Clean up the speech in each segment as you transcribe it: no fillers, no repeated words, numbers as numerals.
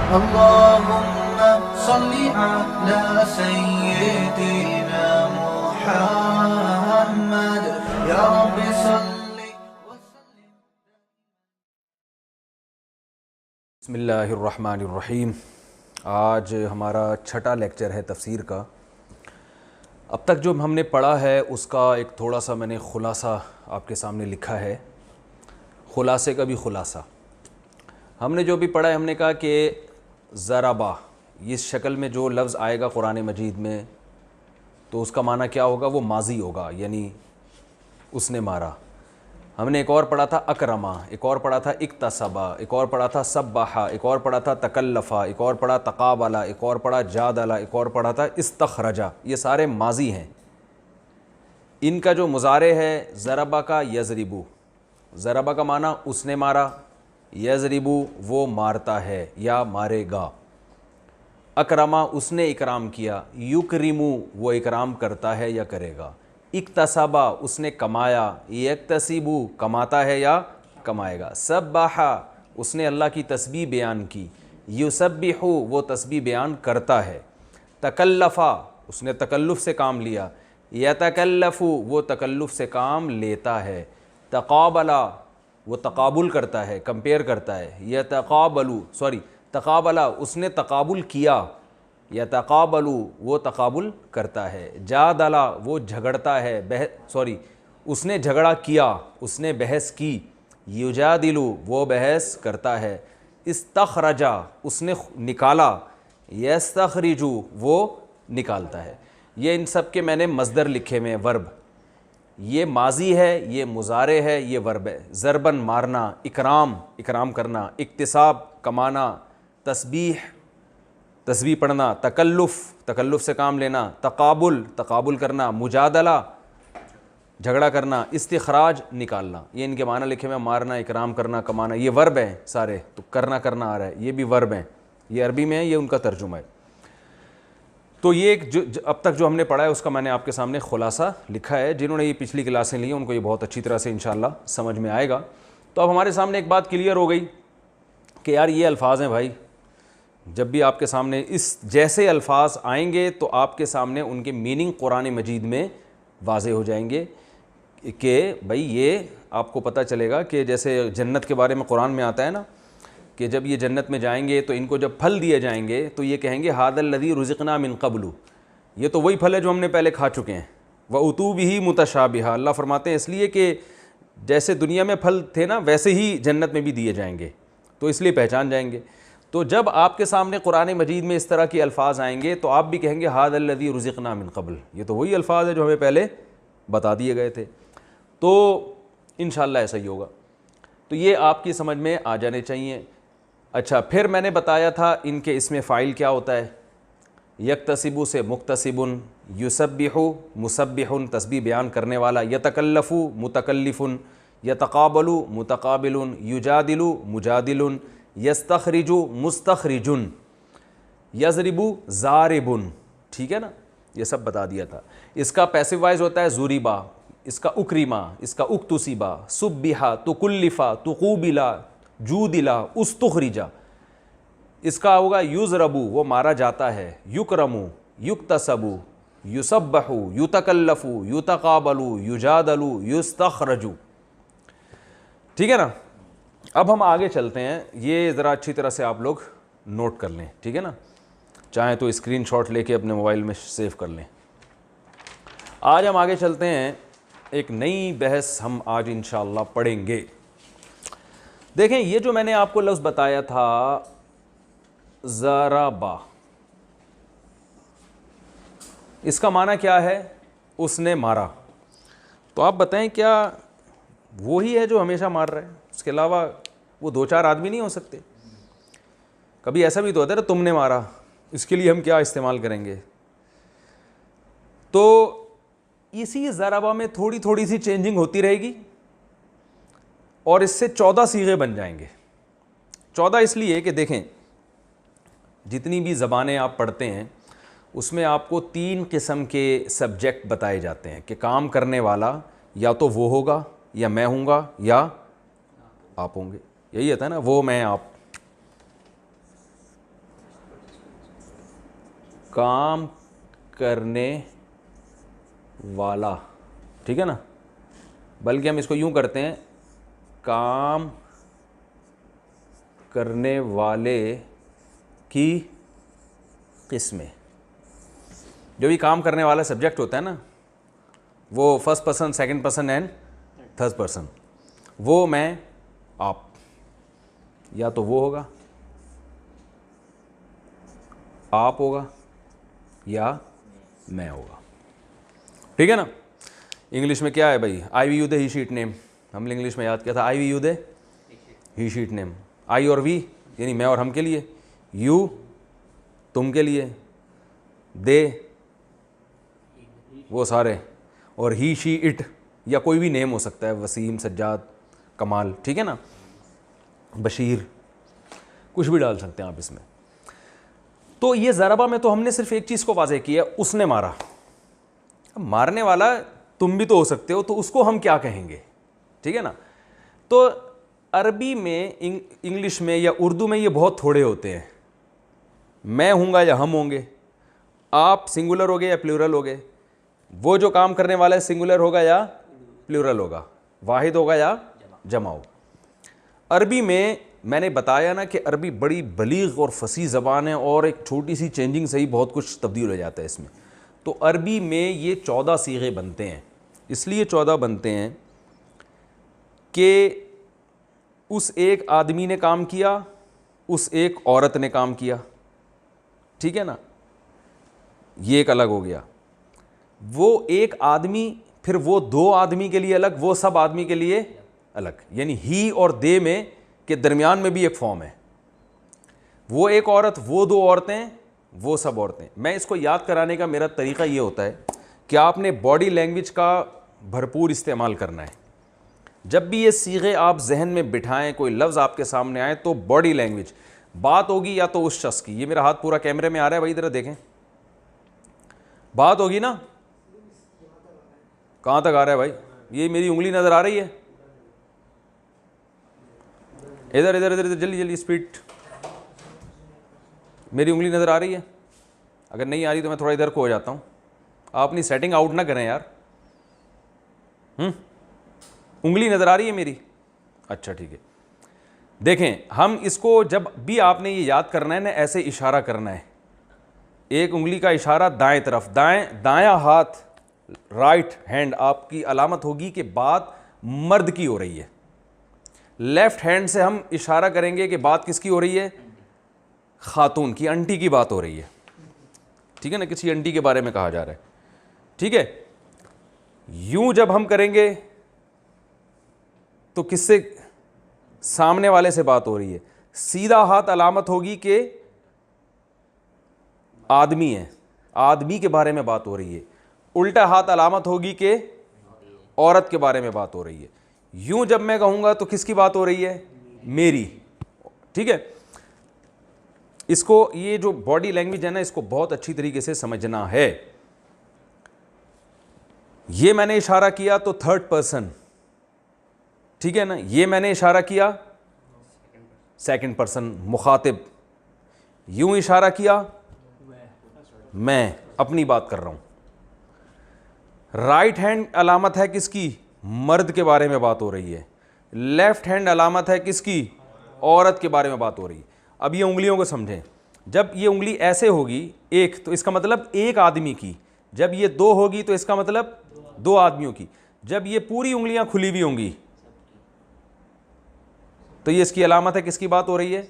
اللهم صل على سيدنا محمد یا رب صل وسلم. بسم اللہ الرحمن الرحیم. آج ہمارا چھٹا لیکچر ہے تفسیر کا. اب تک جو ہم نے پڑھا ہے اس کا ایک تھوڑا سا میں نے خلاصہ آپ کے سامنے لکھا ہے. خلاصے کا بھی خلاصہ. ہم نے جو بھی پڑھا ہے ہم نے کہا کہ ضربہ اس شکل میں جو لفظ آئے گا قرآن مجید میں تو اس کا معنی کیا ہوگا؟ وہ ماضی ہوگا، یعنی اس نے مارا. ہم نے ایک اور پڑھا تھا اکرما، ایک اور پڑھا تھا اکتسبا، ایک اور پڑھا تھا سبحا، ایک اور پڑھا تھا تکلفا، ایک اور پڑھا تقابلا، ایک اور پڑھا جادلا، ایک اور پڑھا تھا استخرجا. یہ سارے ماضی ہیں. ان کا جو مضارع ہے ضربہ کا یضربو، ضربہ کا معنی اس نے مارا، یضربو وہ مارتا ہے یا مارے گا. اکرما اس نے اکرام کیا، یکرمو وہ اکرام کرتا ہے یا کرے گا. اکتسبا اس نے کمایا، یکتسبو کماتا ہے یا کمائے گا. سبحا اس نے اللہ کی تسبیح بیان کی، یسبحو وہ تسبیح بیان کرتا ہے. تکلفا اس نے تکلف سے کام لیا، یتکلفو وہ تکلف سے کام لیتا ہے. تقابلا وہ تقابل کرتا ہے، کمپیئر کرتا ہے. تقابلا اس نے تقابل کیا، یتقابلو وہ تقابل کرتا ہے. جادلا وہ جھگڑتا ہے، اس نے جھگڑا کیا، اس نے بحث کی. یجادلو وہ بحث کرتا ہے. استخرجا اس نے نکالا، یستخرجو وہ نکالتا ہے. یہ ان سب کے میں نے مصدر لکھے میں ورب. یہ ماضی ہے، یہ مضارع ہے، یہ ورب ہے. ضربن مارنا، اکرام اکرام کرنا، اکتساب کمانا، تسبیح تسبیح پڑھنا، تکلف تکلف سے کام لینا، تقابل تقابل کرنا، مجادلہ جھگڑا کرنا، استخراج نکالنا. یہ ان کے معنی لکھے میں مارنا، اکرام کرنا، کمانا. یہ ورب ہیں سارے. تو کرنا آ رہا ہے، یہ بھی ورب ہیں. یہ عربی میں ہے، یہ ان کا ترجمہ ہے. تو یہ ایک جو اب تک جو ہم نے پڑھا ہے اس کا میں نے آپ کے سامنے خلاصہ لکھا ہے. جنہوں نے یہ پچھلی کلاسیں لی ہیں ان کو یہ بہت اچھی طرح سے انشاءاللہ سمجھ میں آئے گا. تو اب ہمارے سامنے ایک بات کلیئر ہو گئی کہ یار یہ الفاظ ہیں بھائی، جب بھی آپ کے سامنے اس جیسے الفاظ آئیں گے تو آپ کے سامنے ان کے میننگ قرآن مجید میں واضح ہو جائیں گے کہ بھائی یہ آپ کو پتہ چلے گا کہ جیسے جنت کے بارے میں قرآن میں آتا ہے نا کہ جب یہ جنت میں جائیں گے تو ان کو جب پھل دیے جائیں گے تو یہ کہیں گے ھذا الذی رزقنا من قبل، یہ تو وہی پھل ہے جو ہم نے پہلے کھا چکے ہیں. وَأُتُوا بِهِ مُتَشَابِهًا اللہ فرماتے ہیں اس لیے کہ جیسے دنیا میں پھل تھے نا ویسے ہی جنت میں بھی دیے جائیں گے، تو اس لیے پہچان جائیں گے. تو جب آپ کے سامنے قرآن مجید میں اس طرح کے الفاظ آئیں گے تو آپ بھی کہیں گے ھذا الذی رزقنا من قبل، یہ تو وہی الفاظ ہے جو ہمیں پہلے بتا دیے گئے تھے. تو انشاءاللہ ایسا ہی ہوگا. تو یہ آپ کی سمجھ میں آ جانے چاہیے. اچھا پھر میں نے بتایا تھا ان کے اسم فاعل کیا ہوتا ہے. یکتسبو سے مکتسبن، یسبحو مسبحن تسبیح بیان کرنے والا، یتکلفو متکلفن، یتقابلو متقابلن، یجادلو مجادلن، یستخرجو مستخرجن، یضربو ضاربن. ٹھیک ہے نا، یہ سب بتا دیا تھا. اس کا پیسو وائز ہوتا ہے ضربا، اس کا اکرما، اس کا اکتسبا، سبحا، تکلفا، تقوبلا، جودلا، استخرجا. اس کا ہوگا یضربو وہ مارا جاتا ہے، یکرمو یکتسبو، یسبحو یتکلفو، یتقابلو، یجادلو، یستخرجو. ٹھیک ہے نا. اب ہم آگے چلتے ہیں. یہ ذرا اچھی طرح سے آپ لوگ نوٹ کر لیں، ٹھیک ہے نا. چاہیں تو اسکرین شاٹ لے کے اپنے موبائل میں سیو کر لیں. آج ہم آگے چلتے ہیں. ایک نئی بحث ہم آج انشاءاللہ پڑھیں گے. دیکھیں یہ جو میں نے آپ کو لفظ بتایا تھا ضربا، اس کا معنی کیا ہے؟ اس نے مارا. تو آپ بتائیں کیا وہی ہے جو ہمیشہ مار رہا ہے؟ اس کے علاوہ وہ دو چار آدمی نہیں ہو سکتے؟ کبھی ایسا بھی تو ہوتا ہے تم نے مارا، اس کے لیے ہم کیا استعمال کریں گے؟ تو اسی ضربہ میں تھوڑی تھوڑی سی چینجنگ ہوتی رہے گی اور اس سے 14 صیغے بن جائیں گے. 14 اس لیے کہ دیکھیں جتنی بھی زبانیں آپ پڑھتے ہیں اس میں آپ کو 3 قسم کے سبجیکٹ بتائے جاتے ہیں کہ کام کرنے والا یا تو وہ ہوگا، یا میں ہوں گا، یا آپ ہوں گے. یہی ہوتا ہے نا، وہ میں آپ. کام کرنے والا, ٹھیک ہے نا, بلکہ ہم اس کو یوں کرتے ہیں, کام کرنے والے کی قسمیں. جو بھی کام کرنے والا سبجیکٹ ہوتا ہے نا, وہ first person, second person and third person, وہ میں, آپ, یا تو وہ ہوگا, آپ ہوگا, یا میں ہوگا, ٹھیک ہے نا. انگلش میں کیا ہے بھائی, آئی وی یو دے ہی شیٹ نیم, ہم نے انگلش میں یاد کیا تھا, آئی وی یو دے ہی شیٹ نیم. آئی اور وی یعنی میں اور ہم کے لیے, یو تم کے لیے, دے وہ سارے, اور ہی شی اٹ یا کوئی بھی نیم ہو سکتا ہے, وسیم, سجاد, کمال, ٹھیک ہے نا, بشیر, کچھ بھی ڈال سکتے ہیں آپ اس میں. تو یہ ضربہ میں تو ہم نے صرف ایک چیز کو واضح کیا, اس نے مارا. مارنے والا تم بھی تو ہو سکتے ہو, تو اس کو ہم کیا کہیں گے, ٹھیک ہے نا. تو عربی میں, انگلش میں یا اردو میں یہ بہت تھوڑے ہوتے ہیں. میں ہوں گا یا ہم ہوں گے, آپ سنگولر ہوگے یا پلورل ہوگے, وہ جو کام کرنے والا ہے سنگولر ہوگا یا پلورل ہوگا, واحد ہوگا یا جمع ہوگا. عربی میں نے بتایا نا کہ عربی بڑی بلیغ اور فصیح زبان ہے, اور ایک چھوٹی سی چینجنگ سے ہی بہت کچھ تبدیل ہو جاتا ہے اس میں. تو عربی میں یہ 14 صیغے بنتے ہیں. اس لیے 14 بنتے ہیں کہ اس ایک آدمی نے کام کیا, اس ایک عورت نے کام کیا, ٹھیک ہے نا, یہ ایک الگ ہو گیا. وہ ایک آدمی, پھر وہ 2 آدمی کے لیے الگ, وہ سب آدمی کے لیے الگ, یعنی ہی اور دے میں کے درمیان میں بھی ایک فارم ہے. وہ ایک عورت, وہ 2 عورتیں, وہ سب عورتیں. میں اس کو یاد کرانے کا میرا طریقہ یہ ہوتا ہے کہ آپ نے باڈی لینگویج کا بھرپور استعمال کرنا ہے. جب بھی یہ صیغے آپ ذہن میں بٹھائیں, کوئی لفظ آپ کے سامنے آئے, تو باڈی لینگویج بات ہوگی یا تو اس شخص کی, یہ میرا ہاتھ پورا کیمرے میں آ رہا ہے بھائی, ذرا دیکھیں, بات ہوگی نا, کہاں تک آ رہا ہے بھائی, یہ میری انگلی نظر آ رہی ہے, ادھر ادھر ادھر جلدی جلدی اسپیڈ, میری انگلی نظر آ رہی ہے, اگر نہیں آ رہی تو میں تھوڑا ادھر کو ہو جاتا ہوں, آپ اپنی سیٹنگ آؤٹ نہ کریں یار. انگلی نظر آ رہی ہے میری, اچھا ٹھیک ہے. دیکھیں, ہم اس کو جب بھی آپ نے یہ یاد کرنا ہے نا, ایسے اشارہ کرنا ہے, ایک انگلی کا اشارہ دائیں طرف, دایاں ہاتھ, رائٹ ہینڈ آپ کی علامت ہوگی کہ بات مرد کی ہو رہی ہے. لیفٹ ہینڈ سے ہم اشارہ کریں گے کہ بات کس کی ہو رہی ہے, خاتون کی, انٹی کی بات ہو رہی ہے, ٹھیک ہے نا, کسی انٹی کے بارے میں کہا جا رہا ہے, ٹھیک ہے. یوں جب ہم کریں گے تو کس سے, سامنے والے سے بات ہو رہی ہے. سیدھا ہاتھ علامت ہوگی کہ آدمی ہے, آدمی کے بارے میں بات ہو رہی ہے. الٹا ہاتھ علامت ہوگی کہ عورت کے بارے میں بات ہو رہی ہے. یوں جب میں کہوں گا تو کس کی بات ہو رہی ہے, میری, ٹھیک ہے. اس کو, یہ جو باڈی لینگویج ہے نا, اس کو بہت اچھی طریقے سے سمجھنا ہے. یہ میں نے اشارہ کیا تو تھرڈ پرسن, ٹھیک ہے نا, یہ میں نے اشارہ کیا سیکنڈ پرسن مخاطب, یوں اشارہ کیا میں اپنی بات کر رہا ہوں. رائٹ ہینڈ علامت ہے کس کی, مرد کے بارے میں بات ہو رہی ہے. لیفٹ ہینڈ علامت ہے کس کی, عورت کے بارے میں بات ہو رہی ہے. اب یہ انگلیوں کو سمجھیں, جب یہ انگلی ایسے ہوگی ایک, تو اس کا مطلب ایک آدمی کی. جب یہ 2 ہوگی تو اس کا مطلب 2 آدمیوں کی. جب یہ پوری انگلیاں کھلی ہوئی ہوں گی تو یہ اس کی علامت ہے کس کی بات ہو رہی ہے,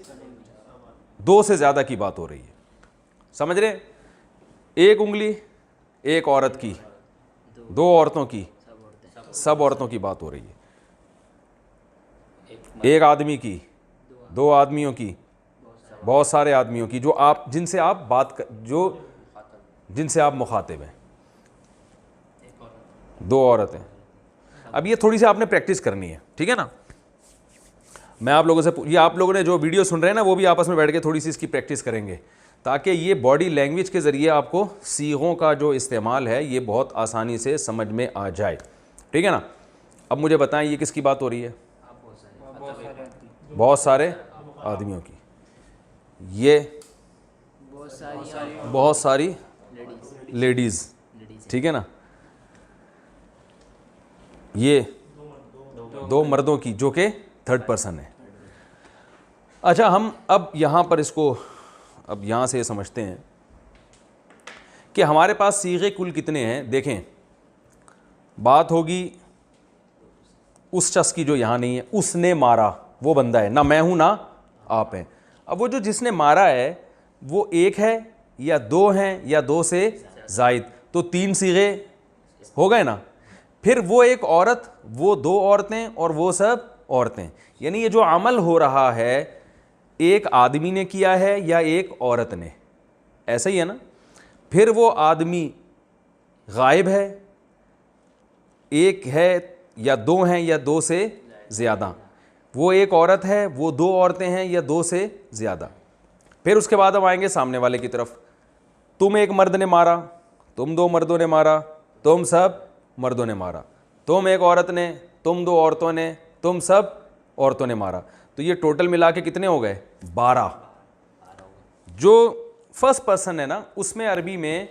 2 سے زیادہ کی بات ہو رہی ہے. سمجھ رہے, ایک انگلی ایک عورت کی, 2 عورتوں کی, سب عورتوں کی بات ہو رہی ہے. ایک آدمی کی, 2 آدمیوں کی, بہت سارے آدمیوں کی, جو آپ, جن سے آپ بات, جن سے آپ مخاطب ہیں. 2 عورتیں. اب یہ تھوڑی سی آپ نے پریکٹس کرنی ہے, ٹھیک ہے نا. میں آپ لوگوں سے, یہ آپ لوگوں نے جو ویڈیو سن رہے ہیں نا, وہ بھی آپس میں بیٹھ کے تھوڑی سی اس کی پریکٹس کریں گے, تاکہ یہ باڈی لینگویج کے ذریعے آپ کو صیغوں کا جو استعمال ہے یہ بہت آسانی سے سمجھ میں آ جائے, ٹھیک ہے نا. اب مجھے بتائیں یہ کس کی بات ہو رہی ہے, بہت سارے آدمیوں کی. یہ بہت ساری لیڈیز, ٹھیک ہے نا, یہ دو مردوں کی جو کہ تھرڈ پرسن ہے. اچھا ہم اب یہاں پر اس کو اب یہاں سے سمجھتے ہیں کہ ہمارے پاس صیغے کل کتنے ہیں. دیکھیں بات ہوگی اس شخص کی جو یہاں نہیں ہے, اس نے مارا, وہ بندہ ہے, نہ میں ہوں نہ آپ ہیں. اب وہ جو جس نے مارا ہے وہ ایک ہے یا دو ہیں یا دو سے زائد, تو تین صیغے ہو گئے نا. پھر وہ ایک عورت, وہ دو عورتیں اور وہ سب عورتیں, یعنی یہ جو عمل ہو رہا ہے ایک آدمی نے کیا ہے یا ایک عورت نے, ایسا ہی ہے نا. پھر وہ آدمی غائب ہے, ایک ہے یا دو ہیں یا دو سے زیادہ, وہ ایک عورت ہے, وہ دو عورتیں ہیں یا دو سے زیادہ. پھر اس کے بعد ہم آئیں گے سامنے والے کی طرف. تم ایک مرد نے مارا, تم دو مردوں نے مارا, تم سب مردوں نے مارا, تم ایک عورت نے, تم دو عورتوں نے, تم سب عورتوں نے مارا. تو یہ ٹوٹل ملا کے کتنے ہو گئے؟ 12. جو فرسٹ پرسن ہے نا اس میں عربی میں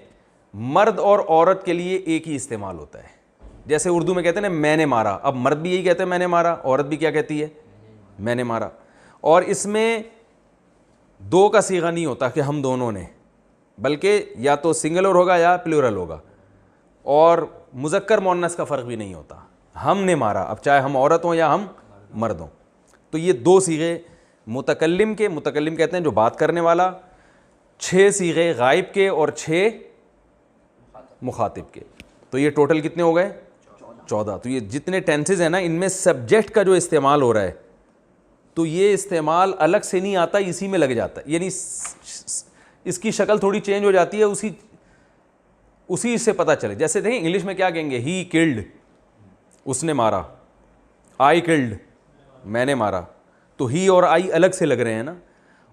مرد اور عورت کے لیے ایک ہی استعمال ہوتا ہے. جیسے اردو میں کہتے ہیں نا میں نے مارا, اب مرد بھی یہی کہتے ہیں میں نے مارا, عورت بھی کیا کہتی ہے میں نے مارا. اور اس میں دو کا صیغہ نہیں ہوتا کہ ہم دونوں نے, بلکہ یا تو سنگولر ہوگا یا پلورل ہوگا, اور مذکر مؤنث کا فرق بھی نہیں ہوتا, ہم نے مارا, اب چاہے ہم عورت ہوں یا ہم مرد ہوں. تو یہ دو صیغے متکلم کے, متکلم کہتے ہیں جو بات کرنے والا, 6 صیغے غائب کے اور 6 مخاطب کے. تو یہ ٹوٹل کتنے ہو گئے؟ 14. تو یہ جتنے ٹینسز ہیں نا ان میں سبجیکٹ کا جو استعمال ہو رہا ہے تو یہ استعمال الگ سے نہیں آتا, اسی میں لگ جاتا ہے, یعنی اس کی شکل تھوڑی چینج ہو جاتی ہے اسی سے پتہ چلے. جیسے دیکھیں انگلش میں کیا کہیں گے, ہی کلڈ, اس نے مارا, آئی کلڈ, میں نے مارا. تو ہی اور آئی الگ سے لگ رہے ہیں نا,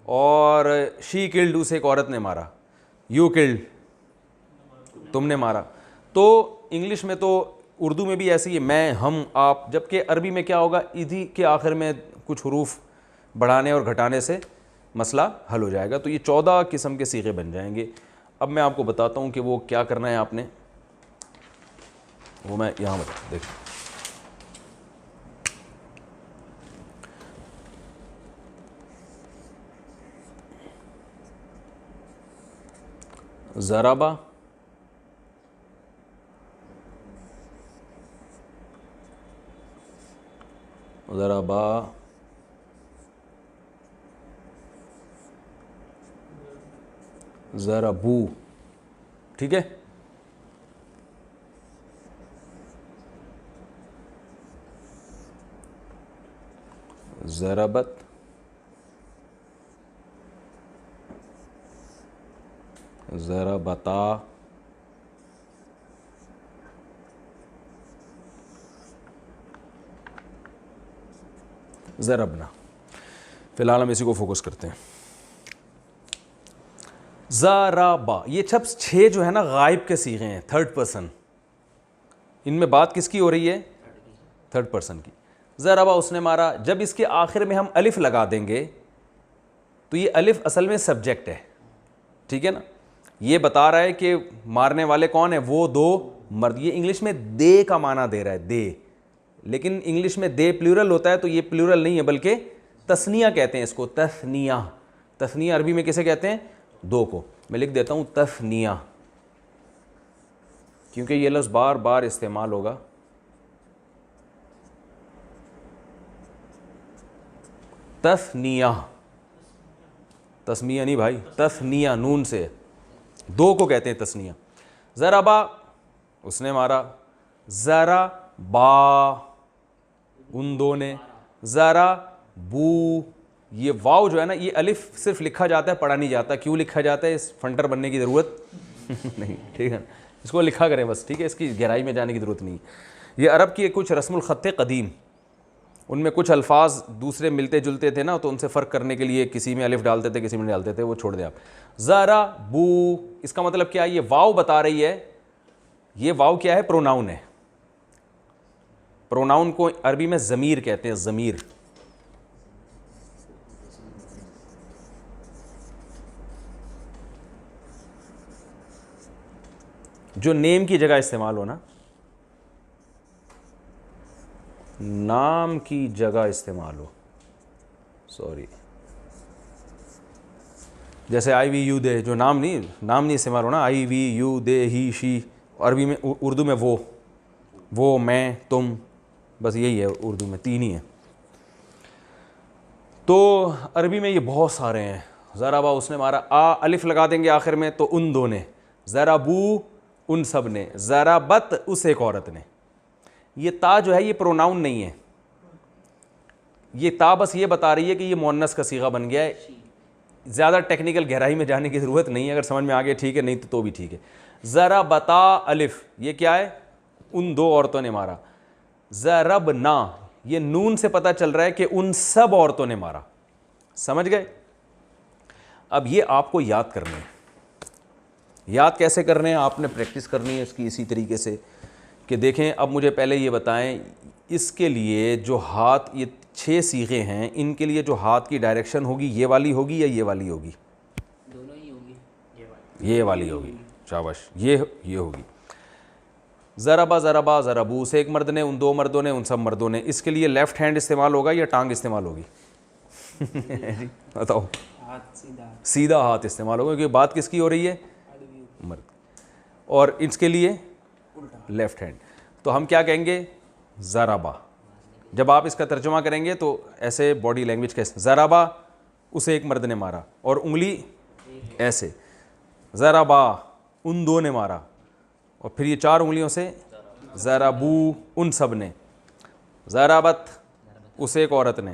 اور شی کلڈ, اسے ایک عورت نے مارا, یو کلڈ, تم نے مارا. تو انگلش میں تو اردو میں بھی ایسی ہے, میں, ہم, آپ, جبکہ عربی میں کیا ہوگا, ادھی کے آخر میں کچھ حروف بڑھانے اور گھٹانے سے مسئلہ حل ہو جائے گا. تو یہ 14 قسم کے صیغے بن جائیں گے. اب میں آپ کو بتاتا ہوں کہ وہ کیا کرنا ہے آپ نے, وہ میں یہاں دیکھ. ضربہ, ضربا, ضربو, ٹھیک ہے. ضربت, ضربتا, ضربنا. فی الحال ہم اسی کو فوکس کرتے ہیں. ضربا, یہ سب 6 جو ہے نا غائب کے صیغے ہیں, تھرڈ پرسن. ان میں بات کس کی ہو رہی ہے؟ تھرڈ پرسن کی. ضربا, اس نے مارا. جب اس کے آخر میں ہم الف لگا دیں گے تو یہ الف اصل میں سبجیکٹ ہے, ٹھیک ہے نا. یہ بتا رہا ہے کہ مارنے والے کون ہیں, وہ دو مرد. یہ انگلش میں دے کا معنی دے رہا ہے, دے, لیکن انگلش میں دے پلورل ہوتا ہے, تو یہ پلورل نہیں ہے بلکہ تثنیہ کہتے ہیں اس کو, تثنیہ. تثنیہ عربی میں کسے کہتے ہیں؟ دو کو. میں لکھ دیتا ہوں تثنیہ, کیونکہ یہ لفظ بار بار استعمال ہوگا. تثنیہ, تسمیہ نہیں بھائی, تثنیہ نون سے, دو کو کہتے ہیں تثنیہ. ضربا, اس نے مارا. ضربا, ان دو نے. ضربو, یہ واو جو ہے نا, یہ الف صرف لکھا جاتا ہے, پڑھا نہیں جاتا. کیوں لکھا جاتا ہے؟ اس فنٹر بننے کی ضرورت نہیں, ٹھیک ہے. اس کو لکھا کریں بس, ٹھیک ہے, اس کی گہرائی میں جانے کی ضرورت نہیں. یہ عرب کی کچھ رسم الخط قدیم, ان میں کچھ الفاظ دوسرے ملتے جلتے تھے نا, تو ان سے فرق کرنے کے لیے کسی میں الف ڈالتے تھے کسی میں ڈالتے تھے, وہ چھوڑ دیں آپ. ضربو, اس کا مطلب کیا ہے؟ یہ واو بتا رہی ہے. یہ واو کیا ہے؟ پروناؤن ہے. پروناؤن کو عربی میں ضمیر کہتے ہیں, ضمیر. جو نیم کی جگہ استعمال ہونا, نام کی جگہ استعمال ہو, سوری, جیسے آئی وی یو دے, جو نام نہیں استعمال ہونا, آئی وی یو دے ہی شی, عربی میں اردو میں وہ میں تم, بس یہی ہے اردو میں, تین ہی ہیں. تو عربی میں یہ بہت سارے ہیں. ضربا اس نے مارا, الف لگا دیں گے آخر میں تو ان دو نے, ضربو ان سب نے, ضربت اس ایک عورت نے. یہ تا جو ہے یہ پروناؤن نہیں ہے, یہ تا بس یہ بتا رہی ہے کہ یہ مؤنث کا صیغہ بن گیا ہے. زیادہ ٹیکنیکل گہرائی میں جانے کی ضرورت نہیں ہے, اگر سمجھ میں آ گیا ٹھیک ہے, نہیں تو بھی ٹھیک ہے. ضربتا الف, یہ کیا ہے, ان دو عورتوں نے مارا. ضربنا, یہ نون سے پتہ چل رہا ہے کہ ان سب عورتوں نے مارا. سمجھ گئے؟ اب یہ آپ کو یاد کرنے ہیں. یاد کیسے کرنے ہیں, آپ نے پریکٹس کرنی ہے اس کی اسی طریقے سے کہ دیکھیں. اب مجھے پہلے یہ بتائیں, اس کے لیے جو ہاتھ, یہ 6 صیغے ہیں, ان کے لیے جو ہاتھ کی ڈائریکشن ہوگی یہ والی ہوگی یا یہ والی ہوگی؟ دونوں ہی ہوگی. یہ والی ہوگی. شاباش, یہ ہوگی. ضربا ضربا ضربو, سے ایک مرد نے, ان دو مردوں نے, ان سب مردوں نے. اس کے لیے لیفٹ ہینڈ استعمال ہوگا یا ٹانگ استعمال ہوگی؟ بتاؤ. سیدھا ہاتھ استعمال ہوگا کیونکہ بات کس کی ہو رہی ہے؟ مرد. اور اس کے لیے لیفٹ ہینڈ. تو ہم کیا کہیں گے؟ ضربا. جب آپ اس کا ترجمہ کریں گے تو ایسے باڈی لینگویج کیسے, ضربا اسے ایک مرد نے مارا, اور انگلی ایسے, ضربا ان دو نے مارا, اور پھر یہ 4 انگلیوں سے ضربو ان سب نے, ضربت اسے ایک عورت نے,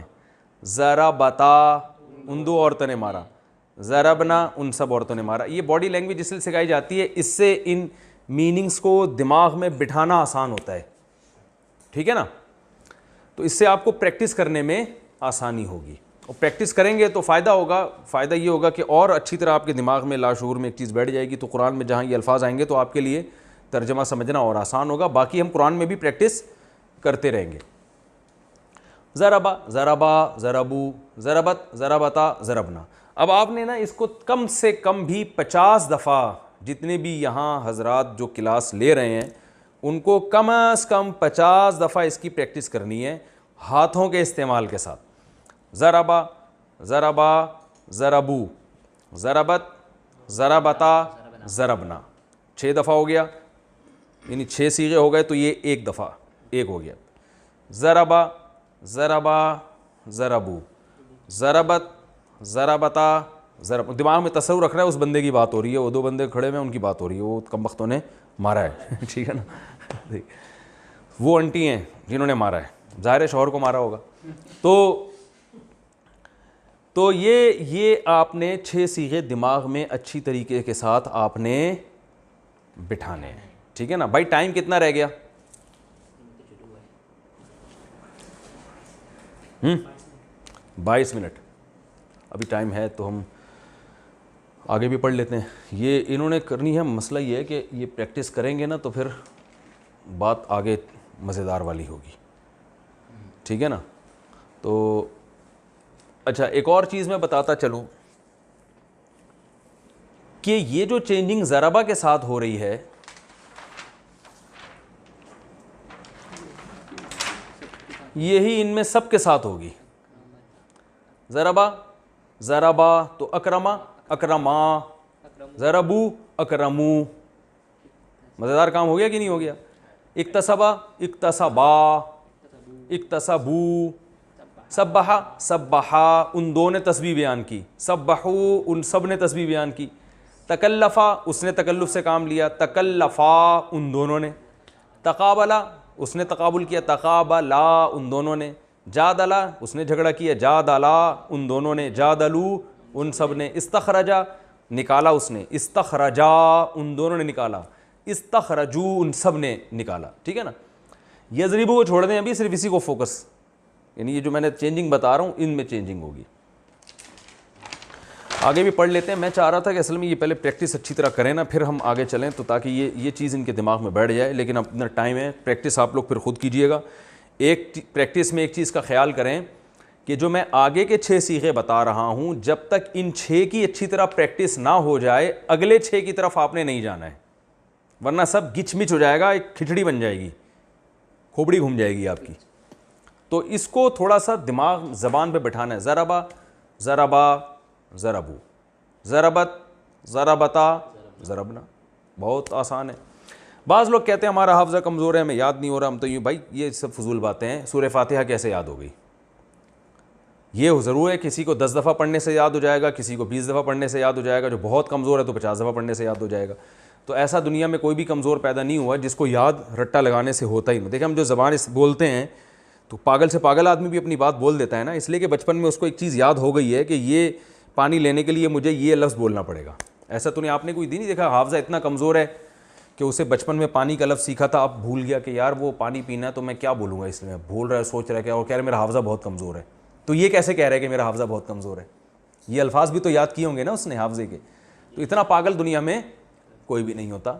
ضربتا ان دو عورتوں نے مارا, ضربنا ان سب عورتوں نے مارا. یہ باڈی لینگویج اس لیے سکھائی جاتی ہے, اس سے ان میننگز کو دماغ میں بٹھانا آسان ہوتا ہے. ٹھیک ہے نا؟ تو اس سے آپ کو پریکٹس کرنے میں آسانی ہوگی, اور پریکٹس کریں گے تو فائدہ ہوگا. فائدہ یہ ہوگا کہ اور اچھی طرح آپ کے دماغ میں لاشعور میں ایک چیز بیٹھ جائے گی, تو قرآن میں جہاں یہ الفاظ آئیں گے تو آپ کے لیے ترجمہ سمجھنا اور آسان ہوگا. باقی ہم قرآن میں بھی پریکٹس کرتے رہیں گے. ضربا ضربا ضربو, ضربت ضربتا ضربنا. اب آپ نے نا اس کو کم سے کم بھی 50 دفعہ, جتنے بھی یہاں حضرات جو کلاس لے رہے ہیں ان کو کم از کم 50 دفعہ اس کی پریکٹس کرنی ہے ہاتھوں کے استعمال کے ساتھ. ضربا ضربا ضربو, ضربت ضربتا ضربنا. 6 دفعہ ہو گیا, یعنی 6 صیغے ہو گئے, تو یہ ایک دفعہ ایک ہو گیا. ضربا ضربا ضربو, ضربت ضربتا ضرب. دماغ میں تصور رکھ رہا ہے اس بندے کی بات ہو رہی ہے, وہ 2 بندے کھڑے ہوئے ہیں ان کی بات ہو رہی ہے, وہ کم بختوں نے مارا ہے. ٹھیک ہے نا؟ وہ انٹی ہیں جنہوں نے مارا ہے, ظاہر ہے شوہر کو مارا ہوگا. تو یہ آپ نے 6 صیغے دماغ میں اچھی طریقے کے ساتھ آپ نے بٹھانے ہیں. ٹھیک ہے نا بھائی؟ ٹائم کتنا رہ گیا؟ 22 منٹ ابھی ٹائم ہے, تو ہم آگے بھی پڑھ لیتے ہیں. یہ انہوں نے کرنی ہے. مسئلہ یہ ہے کہ یہ پریکٹس کریں گے نا تو پھر بات آگے مزیدار والی ہوگی. ٹھیک ہے نا؟ تو اچھا, ایک اور چیز میں بتاتا چلوں کہ یہ جو چینجنگ ضربہ کے ساتھ ہو رہی ہے, یہی ان میں سب کے ساتھ ہوگی. ضربا ضربا تو اکرما اکرما, ضربو اکرمو. مزیدار کام ہو گیا کہ نہیں ہو گیا؟ اکتسبا اکتسبا اکتسبو, سبحا سبحا ان دو نے تسبیح بیان کی, سبحو ان سب نے تسبیح بیان کی. تکلفا اس نے تکلف سے کام لیا, تکلفا ان دونوں نے. تقابلا اس نے تقابل کیا, تقابلا ان دونوں نے. جادلا اس نے جھگڑا کیا, جادلا ان دونوں نے. جادلو ان سب نے. استخرجا نکالا اس نے, استخرجا ان دونوں نے نکالا. استخرجو ان سب نے نکالا. ٹھیک ہے نا؟ یضربو کو چھوڑ دیں ابھی, صرف اسی کو فوکس, یعنی یہ جو میں نے چینجنگ بتا رہا ہوں ان میں چینجنگ ہوگی. آگے بھی پڑھ لیتے ہیں. میں چاہ رہا تھا کہ اصل میں یہ پہلے پریکٹس اچھی طرح کریں نا, پھر ہم آگے چلیں, تو تاکہ یہ چیز ان کے دماغ میں بیٹھ جائے. لیکن اپنا ٹائم ہے, پریکٹس آپ لوگ پھر خود کیجئے گا. ایک پریکٹس میں ایک چیز کا خیال کریں کہ جو میں آگے کے 6 صیغے بتا رہا ہوں, جب تک ان 6 کی اچھی طرح پریکٹس نہ ہو جائے اگلے 6 کی طرف آپ نے نہیں جانا ہے. ورنہ سب گچ مچ ہو جائے گا, ایک کھچڑی بن جائے گی, کھوپڑی گھوم جائے گی آپ کی. تو اس کو تھوڑا سا دماغ زبان پہ بٹھانا ہے. ضربا ضربا ضربو, ضربت ضربتا ضربنا, بہت آسان ہے. بعض لوگ کہتے ہیں ہمارا حافظہ کمزور ہے, ہمیں یاد نہیں ہو رہا, ہم تو بھائی یہ سب فضول باتیں ہیں. سورہ فاتحہ کیسے یاد ہو گئی؟ یہ ضرور ہے کسی کو 10 دفعہ پڑھنے سے یاد ہو جائے گا, کسی کو 20 دفعہ پڑھنے سے یاد ہو جائے گا, جو بہت کمزور ہے تو 50 دفعہ پڑھنے سے یاد ہو جائے گا. تو ایسا دنیا میں کوئی بھی کمزور پیدا نہیں ہوا جس کو یاد رٹا لگانے سے ہوتا ہی نہیں. دیکھیں ہم جو زبان بولتے ہیں تو پاگل سے پاگل آدمی بھی اپنی بات بول دیتا ہے نا, اس لیے کہ بچپن میں اس کو ایک چیز یاد ہو گئی ہے کہ یہ پانی لینے کے لیے مجھے یہ لفظ بولنا پڑے گا. ایسا تو نہیں, آپ نے کوئی دن نہیں دیکھا حافظہ اتنا کمزور ہے کہ اسے بچپن میں پانی کا لفظ سیکھا تھا, اب بھول گیا کہ یار وہ پانی پینا ہے تو میں کیا بولوں گا, اس میں بھول رہا ہے, سوچ رہا ہے کیا, اور کہہ رہا ہے میرا حافظہ بہت کمزور ہے. تو یہ کیسے کہہ رہا ہے کہ میرا حافظہ بہت کمزور ہے؟ یہ الفاظ بھی تو یاد کیے ہوں گے نا اس نے حافظے کے. تو اتنا پاگل دنیا میں کوئی بھی نہیں ہوتا.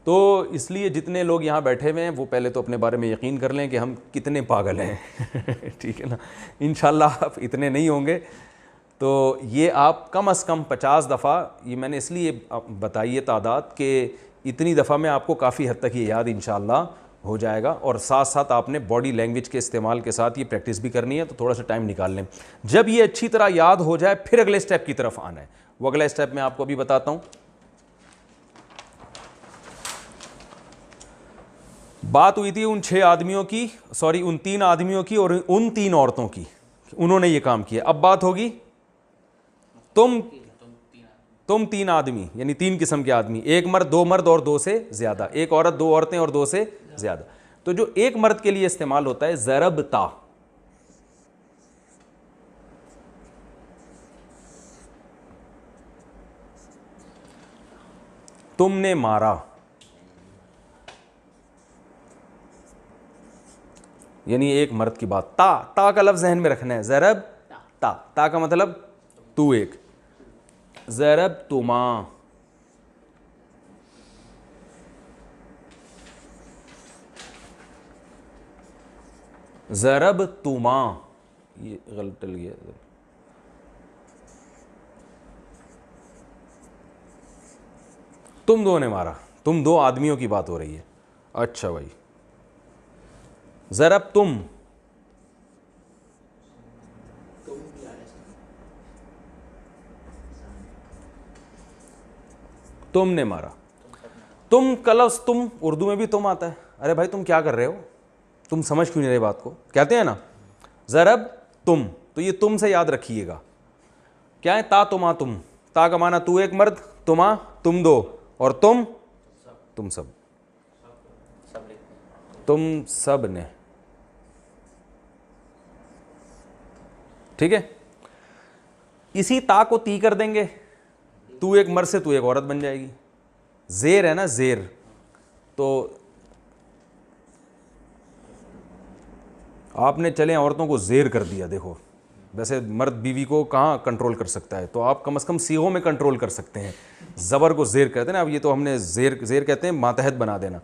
تو اس لیے جتنے لوگ یہاں بیٹھے ہوئے ہیں وہ پہلے تو اپنے بارے میں یقین کر لیں کہ ہم کتنے پاگل ہیں. ٹھیک ہے نا, انشاءاللہ آپ اتنے نہیں ہوں گے. تو یہ آپ کم از کم 50 دفعہ, یہ میں نے اس لیے بتائی ہے تعداد کہ اتنی دفعہ میں آپ کو کافی حد تک یہ یاد انشاءاللہ ہو جائے گا. اور ساتھ ساتھ آپ نے باڈی لینگویج کے استعمال کے ساتھ یہ پریکٹس بھی کرنی ہے, تو تھوڑا سا ٹائم نکال لیں. جب یہ اچھی طرح یاد ہو جائے پھر اگلے اسٹیپ کی طرف آنا ہے. وہ اگلا اسٹیپ میں آپ کو ابھی بتاتا ہوں. بات ہوئی تھی ان 6 آدمیوں کی, ان 3 آدمیوں کی اور ان 3 عورتوں کی, انہوں نے یہ کام کیا. اب بات ہوگی تم 3 آدمی, یعنی 3 قسم کے آدمی, 1 مرد 2 مرد اور 2 سے زیادہ, 1 عورت 2 عورتیں اور 2 سے زیادہ. تو جو ایک مرد کے لیے استعمال ہوتا ہے ضربتا, تم نے مارا, یعنی ایک مرد کی بات. تا کا لفظ ذہن میں رکھنا ہے, ضرب تا کا مطلب تو ایک, ضرب تما, ضرب تما, یہ غلط ڈل گیا, تم 2 نے مارا, تم 2 آدمیوں کی بات ہو رہی ہے. اچھا بھائی, ضرب تم نے مارا. تم کا لفظ تم اردو میں بھی تم آتا ہے. ارے بھائی تم کیا کر رہے ہو, تم سمجھ کیوں نہیں رہے بات کو, کہتے ہیں نا ضرب تم, تو یہ تم سے یاد رکھیے گا. کیا ہے تا تما تم, تا کا معنی تو ایک مرد, تما تم 2, اور تم سب, تم سب نے. ٹھیک ہے, اسی تا کو تی کر دیں گے, تو ایک مرد سے تو ایک عورت بن جائے گی. زیر ہے نا, زیر, تو آپ نے چلیں عورتوں کو زیر کر دیا. دیکھو ویسے مرد بیوی کو کہاں کنٹرول کر سکتا ہے, تو آپ کم از کم صیغوں میں کنٹرول کر سکتے ہیں. زبر کو زیر کہتے ہیں نا, اب یہ تو ہم نے زیر کہتے ہیں ماتحت بنا دینا,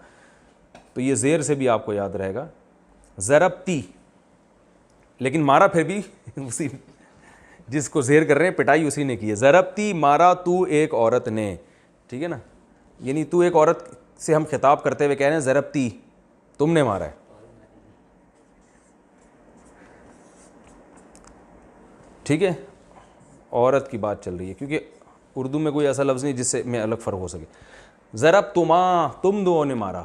تو یہ زیر سے بھی آپ کو یاد رہے گا. ضربتی, لیکن مارا پھر بھی اسی, جس کو زیر کر رہے ہیں پٹائی اسی نے کی ہے. ضربتی مارا تو ایک عورت نے. ٹھیک ہے نا, یعنی تو ایک عورت سے ہم خطاب کرتے ہوئے کہہ رہے ہیں ضربتی, تم نے مارا ہے. ٹھیک ہے, عورت کی بات چل رہی ہے کیونکہ اردو میں کوئی ایسا لفظ نہیں جس سے میں الگ فرق ہو سکے. ضرب تما, تم 2 نے مارا.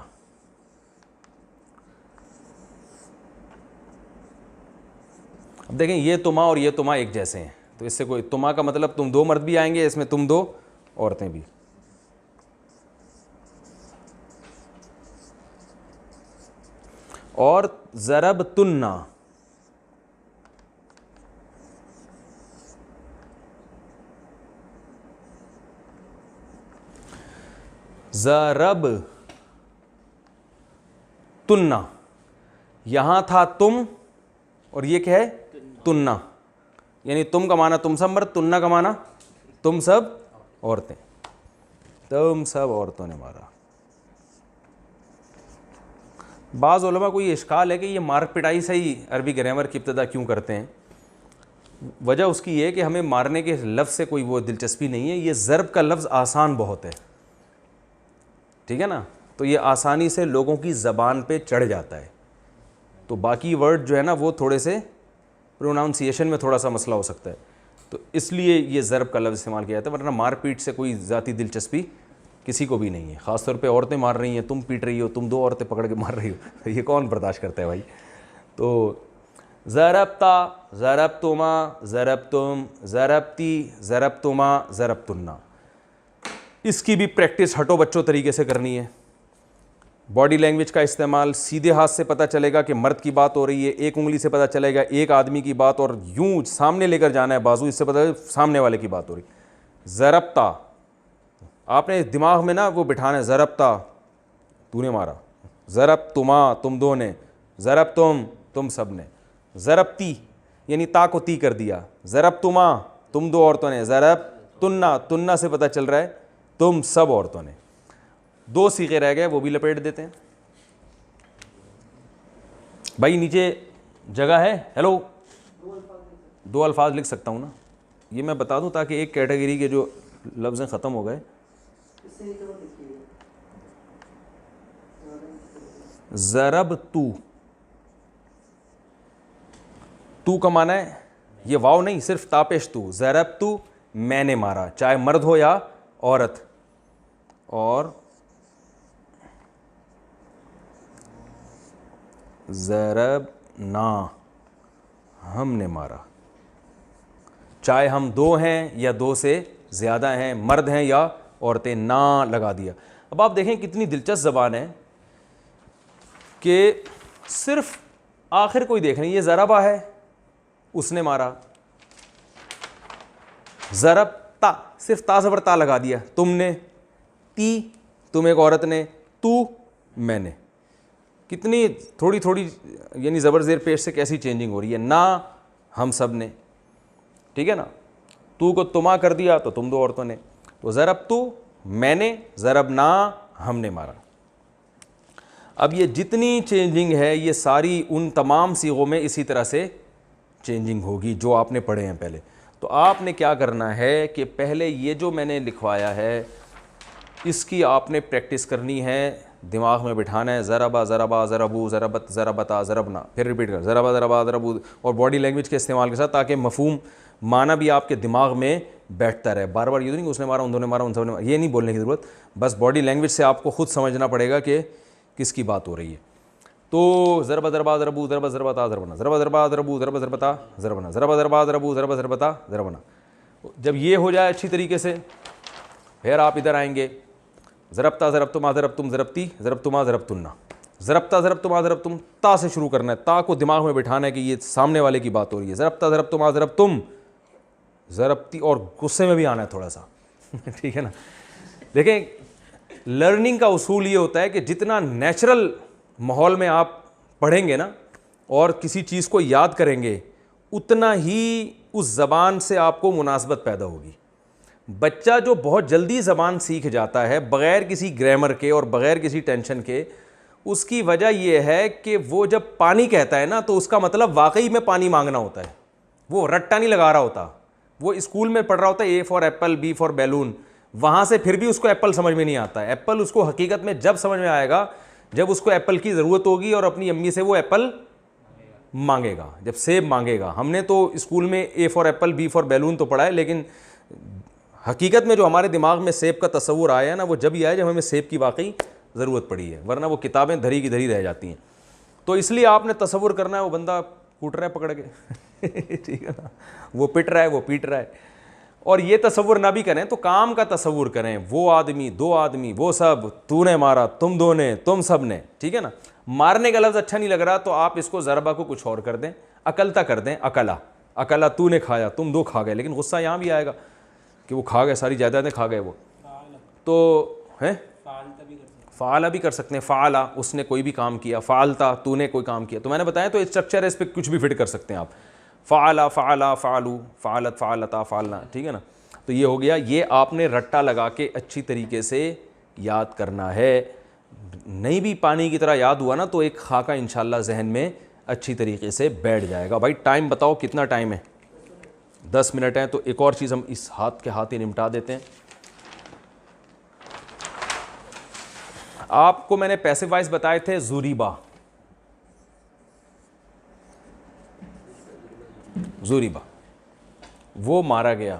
اب دیکھیں یہ تما اور یہ تما ایک جیسے ہیں, تو اس سے کوئی, تما کا مطلب تم 2 مرد بھی آئیں گے, اس میں تم 2 عورتیں بھی. اور ضرب تننا, ضرب تننا, یہاں تھا تم اور یہ کیا ہے تننا, یعنی تم کا معنی تم سب مرد, تننا کا معنی تم سب عورتیں. تم سب عورتوں نے مارا. بعض علماء کو یہ اشکال ہے کہ یہ مار پٹائی سے ہی عربی گرامر کی ابتدا کیوں کرتے ہیں. وجہ اس کی یہ ہے کہ ہمیں مارنے کے لفظ سے کوئی وہ دلچسپی نہیں ہے, یہ ضرب کا لفظ آسان بہت ہے. ٹھیک ہے نا, تو یہ آسانی سے لوگوں کی زبان پہ چڑھ جاتا ہے. تو باقی ورڈ جو ہے نا وہ تھوڑے سے پروناؤنسیشن میں تھوڑا سا مسئلہ ہو سکتا ہے, تو اس لیے یہ ضرب کا لفظ استعمال کیا جاتا ہے, ورنہ مار پیٹ سے کوئی ذاتی دلچسپی کسی کو بھی نہیں ہے. خاص طور پہ عورتیں مار رہی ہیں, تم پیٹ رہی ہو, تم 2 عورتیں پکڑ کے مار رہی ہو, یہ کون برداشت کرتا ہے بھائی. تو ضربتا, ضربتما, ضربتم, ضربتی, ضربتما, ضربتنا, اس کی بھی پریکٹس ہٹو بچوں طریقے سے کرنی ہے. باڈی لینگویج کا استعمال, سیدھے ہاتھ سے پتہ چلے گا کہ مرد کی بات ہو رہی ہے, ایک انگلی سے پتہ چلے گا ایک آدمی کی بات, اور یوں سامنے لے کر جانا ہے بازو, اس سے پتہ چلے سامنے والے کی بات ہو رہی. ضربتا, آپ نے دماغ میں نا وہ بٹھانا ہے, ضربتا تو نے مارا, ضربتما تم 2 نے, ضربتم تم سب نے, ضربتی یعنی تا کو تی کر دیا, ضربتما تم 2 عورتوں نے, ضربتنا تننا سے پتہ چل رہا ہے تم سب عورتوں نے. 2 صیغے رہ گئے, وہ بھی لپیٹ دیتے ہیں. بھائی نیچے جگہ ہے, ہیلو, 2 الفاظ لکھ سکتا ہوں نا, یہ میں بتا دوں تاکہ ایک کیٹیگری کے جو لفظ ختم ہو گئے. ضرب تو کا معنی ہے یہ واو نہیں, صرف تاپیش تو, ضرب تو میں نے مارا, چاہے مرد ہو یا عورت. اور ضربنا ہم نے مارا, چاہے ہم 2 ہیں یا 2 سے زیادہ ہیں, مرد ہیں یا عورتیں, نا لگا دیا. اب آپ دیکھیں کتنی دلچسپ زبان ہے کہ صرف آخر کوئی دیکھ نہیں, یہ ضربہ ہے, اس نے مارا, ضرب تا, صرف تا زبر تا لگا دیا, تم نے, تی تم ایک عورت نے, تو میں نے. کتنی تھوڑی تھوڑی یعنی زبر زیر پیش سے کیسی چینجنگ ہو رہی ہے. نا ہم سب نے, ٹھیک ہے نا, تو کو تما کر دیا تو تم 2 عورتوں نے. تو ضرب تو میں نے, ضربنا ہم نے مارا. اب یہ جتنی چینجنگ ہے یہ ساری ان تمام صیغوں میں اسی طرح سے چینجنگ ہوگی جو آپ نے پڑھے ہیں پہلے. تو آپ نے کیا کرنا ہے کہ پہلے یہ جو میں نے لکھوایا ہے اس کی آپ نے پریکٹس کرنی ہے, دماغ میں بٹھانا ہے. ضربا ضربا ضربو ضربت ضربتا ضربنا, پھر ریپیٹ کر, ضربا ضربا ضربو, اور باڈی لینگویج کے استعمال کے ساتھ, تاکہ مفہوم معنی بھی آپ کے دماغ میں بیٹھتا رہے. بار بار یہ نہیں کہ اس نے مارا, ان 2 نے مارا, ان سب نے مارا, یہ نہیں بولنے کی ضرورت. بس باڈی لینگویج سے آپ کو خود سمجھنا پڑے گا کہ کس کی بات ہو رہی ہے. تو ضربا ضربا ضربو ضربا ضربتا ضربنا, ضربا ضربا ضربو ضربا ضربتا ضربنا, ضربا ضربا ضربو ضربا ضربتا ضربنا. جب یہ ہو جائے اچھی طریقے سے, پھر آپ ادھر آئیں گے, ضربتا ضربتما ضربتم ضربتی ضربتما ضربتنا, ضربتا ضربتما ضربتم, تا سے شروع کرنا ہے, تا کو دماغ میں بٹھانا ہے کہ یہ سامنے والے کی بات ہو رہی ہے. ضربتا ضربتما ضربتم ضربتی, اور غصے میں بھی آنا ہے تھوڑا سا, ٹھیک ہے نا. دیکھیں لرننگ کا اصول یہ ہوتا ہے کہ جتنا نیچرل ماحول میں آپ پڑھیں گے نا اور کسی چیز کو یاد کریں گے, اتنا ہی اس زبان سے آپ کو مناسبت پیدا ہوگی. بچہ جو بہت جلدی زبان سیکھ جاتا ہے بغیر کسی گرامر کے اور بغیر کسی ٹینشن کے, اس کی وجہ یہ ہے کہ وہ جب پانی کہتا ہے نا تو اس کا مطلب واقعی میں پانی مانگنا ہوتا ہے, وہ رٹا نہیں لگا رہا ہوتا. وہ اسکول میں پڑھ رہا ہوتا ہے A for apple, B for balloon, وہاں سے پھر بھی اس کو ایپل سمجھ میں نہیں آتا ہے. ایپل اس کو حقیقت میں جب سمجھ میں آئے گا جب اس کو ایپل کی ضرورت ہوگی اور اپنی امی سے وہ ایپل مانگے گا, جب سیب مانگے گا. ہم نے تو اسکول میں A for apple, B for balloon تو پڑھا ہے, لیکن حقیقت میں جو ہمارے دماغ میں سیب کا تصور آیا ہے نا وہ جب ہی آیا جب ہمیں سیب کی واقعی ضرورت پڑی ہے, ورنہ وہ کتابیں دھری کی دھری رہ جاتی ہیں. تو اس لیے آپ نے تصور کرنا ہے وہ بندہ کوٹ رہا ہے پکڑ کے, ٹھیک ہے نا, وہ پٹ رہا ہے, وہ پیٹ رہا ہے. اور یہ تصور نہ بھی کریں تو کام کا تصور کریں, وہ آدمی, 2 آدمی, وہ سب, تو نے مارا, تم 2 نے, تم سب نے, ٹھیک ہے نا. مارنے کا لفظ اچھا نہیں لگ رہا تو آپ اس کو ضربہ کو کچھ اور کر دیں, اکلتا کر دیں, اکلا, اکلا تو نے کھایا, تم 2 کھا گئے. لیکن غصہ یہاں بھی آئے گا کہ وہ کھا گئے, ساری جائیدادیں کھا گئے وہ. تو ہیں فعالہ بھی کر سکتے ہیں, فعلا اس نے کوئی بھی کام کیا, فعلتا تو نے کوئی کام کیا. تو میں نے بتایا تو اسٹرکچر ہے, اس پہ کچھ بھی فٹ کر سکتے ہیں آپ. فعلا, فعلا, فعلو, فعلت, فعلتا, فعلنا, ٹھیک ہے نا. تو یہ ہو گیا, یہ آپ نے رٹا لگا کے اچھی طریقے سے یاد کرنا ہے. نہیں بھی پانی کی طرح یاد ہوا نا تو ایک خاکہ انشاءاللہ ذہن میں اچھی طریقے سے بیٹھ جائے گا. بھائی ٹائم بتاؤ کتنا ٹائم ہے؟ 10 منٹ ہیں. تو ایک اور چیز ہم اس ہاتھ کے ہاتھ ہی نمٹا دیتے ہیں. آپ کو میں نے پیسو وائس بتائے تھے زوریبا، زوریبا وہ مارا گیا.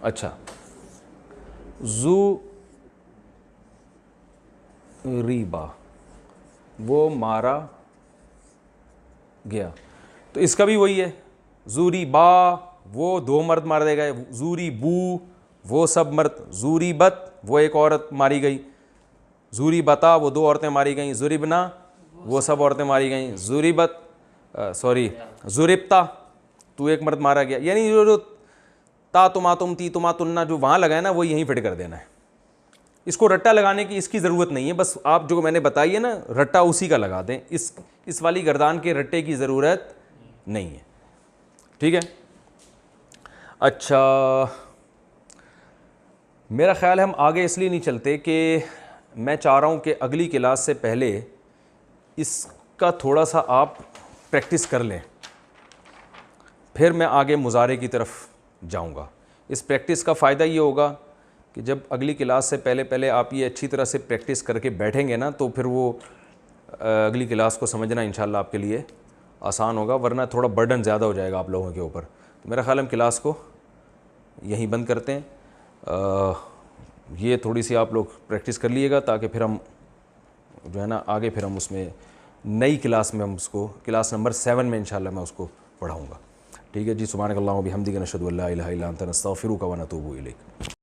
اچھا زوریبا وہ مارا گیا، تو اس کا بھی وہی ہے. زوری با وہ دو مرد مار دے گئے، زوری بو وہ سب مرد، زوری بت وہ ایک عورت ماری گئی، زوری بتا وہ دو عورتیں ماری گئیں، زوری بنا وہ سب عورتیں ماری گئیں، زوری بت زوربتا تو ایک مرد مارا گیا. یعنی جو تا تما تم تی تما تننا جو وہاں لگا ہے نا وہ یہیں فٹ کر دینا ہے. اس کو رٹا لگانے کی اس کی ضرورت نہیں ہے، بس آپ جو میں نے بتائی ہے نا رٹا اسی کا لگا دیں، اس والی گردان کے رٹے کی ضرورت نہیں ہے. ٹھیک ہے. اچھا میرا خیال ہے ہم آگے اس لیے نہیں چلتے کہ میں چاہ رہا ہوں کہ اگلی کلاس سے پہلے اس کا تھوڑا سا آپ پریکٹس کر لیں، پھر میں آگے مضارع کی طرف جاؤں گا. اس پریکٹس کا فائدہ یہ ہوگا کہ جب اگلی کلاس سے پہلے آپ یہ اچھی طرح سے پریکٹس کر کے بیٹھیں گے نا تو پھر وہ اگلی کلاس کو سمجھنا انشاءاللہ آپ کے لیے آسان ہوگا، ورنہ تھوڑا برڈن زیادہ ہو جائے گا آپ لوگوں کے اوپر. تو میرا خیال ہم کلاس کو یہیں بند کرتے ہیں. یہ تھوڑی سی آپ لوگ پریکٹس کر لیے گا تاکہ پھر ہم جو ہے نا آگے پھر ہم اس میں نئی کلاس میں ہم اس کو کلاس نمبر 7 میں انشاءاللہ میں اس کو پڑھاؤں گا. ٹھیک ہے جی. سبحانک اللہم و بحمدک نشہد ان لا الہ الا انت نستغفرک و نتوب الیک.